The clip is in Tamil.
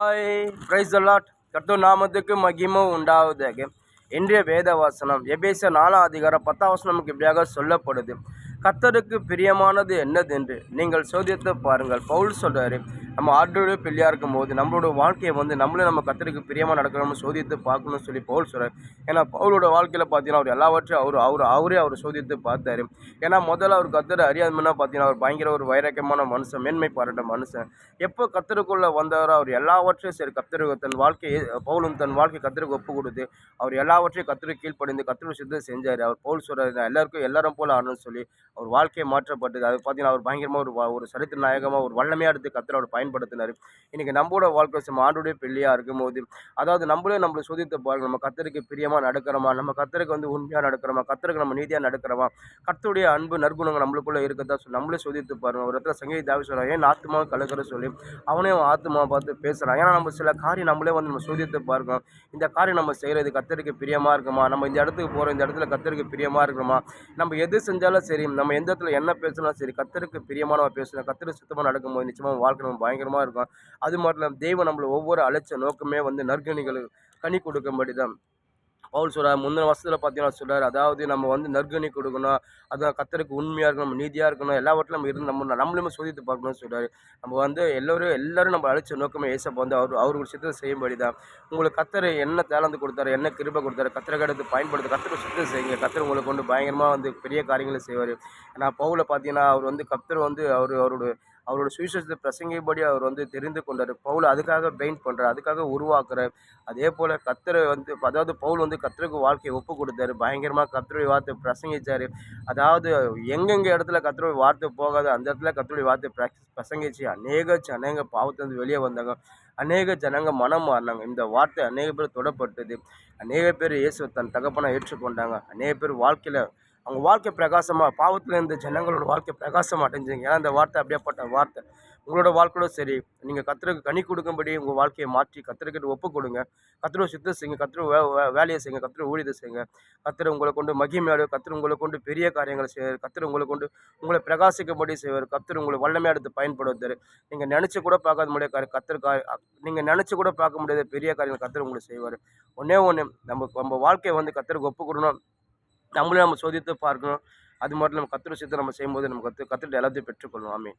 ஹாய் பிரைஸ் அலாட் கர்த்தர் நாமத்துக்கு மகிமை உண்டாவதாக. இன்றைய வேத வசனம் எபேசியர் 4:10 நமக்கு இப்படியாக சொல்லப்படுது. கர்த்தருக்கு பிரியமானது என்னதென்று நீங்கள் சோதித்து பாருங்கள். பவுல் சொல்றாரு, நம்ம ஆண்டோடைய பிள்ளையா இருக்கும் போது நம்மளோட வாழ்க்கையை நம்மளே நம்ம கர்த்தருக்கு பிரியமாக நடக்கணும்னு சோதித்து பார்க்கணும்னு சொல்லி பவுல் சொல்றாரு. ஏன்னா பவுலோட வாழ்க்கையில் பார்த்தீங்கன்னா அவர் எல்லாவற்றையும் அவரே சோதித்து பார்த்தாரு. ஏன்னா முதல்ல அவர் கர்த்தரை அறியாமன்னா பார்த்தீங்கன்னா அவர் பயங்கர ஒரு வைராக்கியமான மனுஷன், மேன்மை பாராட்ட மனுஷன். எப்போ கர்த்தருக்குள்ளே வந்தாரோ அவர் எல்லாவற்றையும் சரி கர்த்தருக்கு தன் வாழ்க்கையை பவுலும் தன் வாழ்க்கை கர்த்தருக்கு ஒப்பு கொடுத்து அவர் எல்லாவற்றையும் கர்த்தருக்கு கீழ்ப்படிந்து கர்த்தருக்கு சித்தத்தை செஞ்சார். அவர் பவுல் சொல்றாரு, நான் எல்லாரும் போல ஆடணும்னு சொல்லி அவர் வாழ்க்கையை மாற்றப்பட்டது. அது பார்த்தீங்கன்னா அவர் பயங்கரமாக ஒரு சரித்திர நாயகமாக ஒரு வல்லமையாக எடுத்து கர்த்தர் அவர் பயன்படுத்தினார். இன்றைக்கி நம்மளோட வாழ்க்கை நம்ம ஆண்டோடைய பிள்ளையாக இருக்கும்போது அதாவது நம்மளை சோதித்து பாருங்க, நம்ம கர்த்தருக்கு பிரியமாக நடக்கிறோமா, நம்ம கர்த்தருக்கு உண்மையாக நடக்கிறோமா, கர்த்தருக்கு நம்ம நீதியாக நடக்கிறோமா, கர்த்தருடைய அன்பு நற்குணங்கள் நம்மளுக்குள்ளே இருக்கிறதா சொல்லி நம்மளே சோதித்து பாருங்க. ஒரு இடத்துல சங்கீத தாவீது சொல்கிறான், ஏன் ஆத்மாவை கலக்கிற சொல்லி அவனே ஆத்மாவை பார்த்து பேசுகிறான். ஏன்னா நம்ம சில காரியம் நம்மளே நம்ம சோதித்து பாருங்க, இந்த காரியம் நம்ம செய்கிறது கர்த்தருக்கு பிரியமாக இருக்குமா, நம்ம இந்த இடத்துக்கு போகிறோம், இந்த இடத்துல கர்த்தருக்கு பிரியமாக இருக்கிறோமா, நம்ம எது செஞ்சாலும் சரி, நம்ம எந்த இடத்துல என்ன பேசினாலும் சரி கர்த்தருக்கு பிரியமானவ பேசணும், கர்த்தருக்கு சுத்தமாக நடக்கும்போது நிச்சயமாக வாழ்க்கை நம்ம பயங்கரமாக இருக்கும். அது மட்டும் இல்லாமல் தெய்வம் நம்மளை ஒவ்வொரு அழைச்ச நோக்கமே நற்கனிகள் கனி கொடுக்கும்படி தான் பவுல் சொல்கிறார். முந்தின வருஷத்தில் பார்த்தீங்கன்னா சொல்கிறார், அதாவது நம்ம நற்கனி கொடுக்கணும், அதான் கர்த்தருக்கு உண்மையாக இருக்கணும், நம்ம நீதியாக இருக்கணும், எல்லாவற்றிலும் நம்ம இருந்து நம்மளுமே சோதித்து பார்க்கணும்னு சொல்கிறார். நம்ம எல்லாரும் நம்ம அழைச்ச நோக்கமே ஏசப்பா அவருக்கு சித்தத்தை செய்யும்படி தான். உங்களுக்கு கர்த்தர் என்ன டேலண்ட் கொடுத்தாரு, என்ன கிருபை கொடுத்தாரு, கர்த்தரை எடுத்து பயன்படுத்த கர்த்தரை சுத்தம் செய்யுங்க. கர்த்தர் உங்களை கொண்டு பயங்கரமாக பெரிய காரியங்களை செய்வார். ஏன்னா பவுலை பார்த்தீங்கன்னா அவர் கர்த்தர் அவரோட சுவிசேஷத்தை பிரசங்கிப்படி அவர் தெரிந்து கொண்டார். பவுல் அதுக்காக பெயிண்ட் பண்ணுறார், அதுக்காக உருவாக்குறார். அதே போல் கர்த்தரை அதாவது பவுல் கர்த்தருக்கு வாழ்க்கையை ஒப்பு கொடுத்தாரு. பயங்கரமாக கர்த்தருடைய வார்த்தை பிரசங்கிச்சார். அதாவது எங்கெங்கே இடத்துல கர்த்தருடைய வார்த்தை போகாது அந்த இடத்துல கர்த்தருடைய வார்த்தை பிரசங்கிச்சு அநேக ஜனங்க பாவத்திலிருந்து வெளியே வந்தாங்க. அநேக ஜனங்க மனம் மாறினாங்க. இந்த வார்த்தை அநேக பேர் தொடப்பட்டது. அநேக பேர் இயேசு தன் தகப்பனை ஏற்றுக்கொண்டாங்க. அநேக பேர் வாழ்க்கையில் அவங்க வாழ்க்கை பிரகாசமாக பாவத்தில் இருந்த ஜனங்களோட வாழ்க்கை பிரகாசமாக அடைஞ்சிங்க. ஏன்னா அந்த வார்த்தை அப்படியேப்பட்ட வார்த்தை. உங்களோட வாழ்க்கையோட சரி, நீங்கள் கர்த்தருக்கு கனி கொடுக்கும்படி உங்கள் வாழ்க்கையை மாற்றி கர்த்தருக்கிட்ட ஒப்பு கொடுங்க. கர்த்தரை சுத்தம் செய்யுங்க, கர்த்தர் வேலையை செய்யுங்க, கர்த்தர் ஊழியத்தை செய்யுங்க. கர்த்தர் உங்களை கொண்டு மகிமையாடு, கர்த்தர் உங்களை கொண்டு பெரிய காரியங்களை செய்வார். கர்த்தர் உங்களை பிரகாசிக்கும்படி செய்வார். கர்த்தர் உங்களை வல்லமையாக எடுத்து பயன்படுத்துவார். நீங்கள் நினச்சி கூட பார்க்காத முடியாத காரியம் நீங்கள் நினச்சி கூட பார்க்க முடியாத பெரிய காரியங்கள் கர்த்தர் உங்களுக்கு செய்வார். ஒன்றே ஒன்று, நம்ம வாழ்க்கையை கர்த்தருக்கு ஒப்பு கொடுக்கணும், நம்மளே நம்ம சோதித்து பார்க்கணும். அது மட்டும் நம்ம கர்த்தர் விஷயத்தை நம்ம செய்யும்போது நம்ம கர்த்தர்கிட்ட எல்லாத்தையும் பெற்றுக்கொள்ளணும். ஆமென்.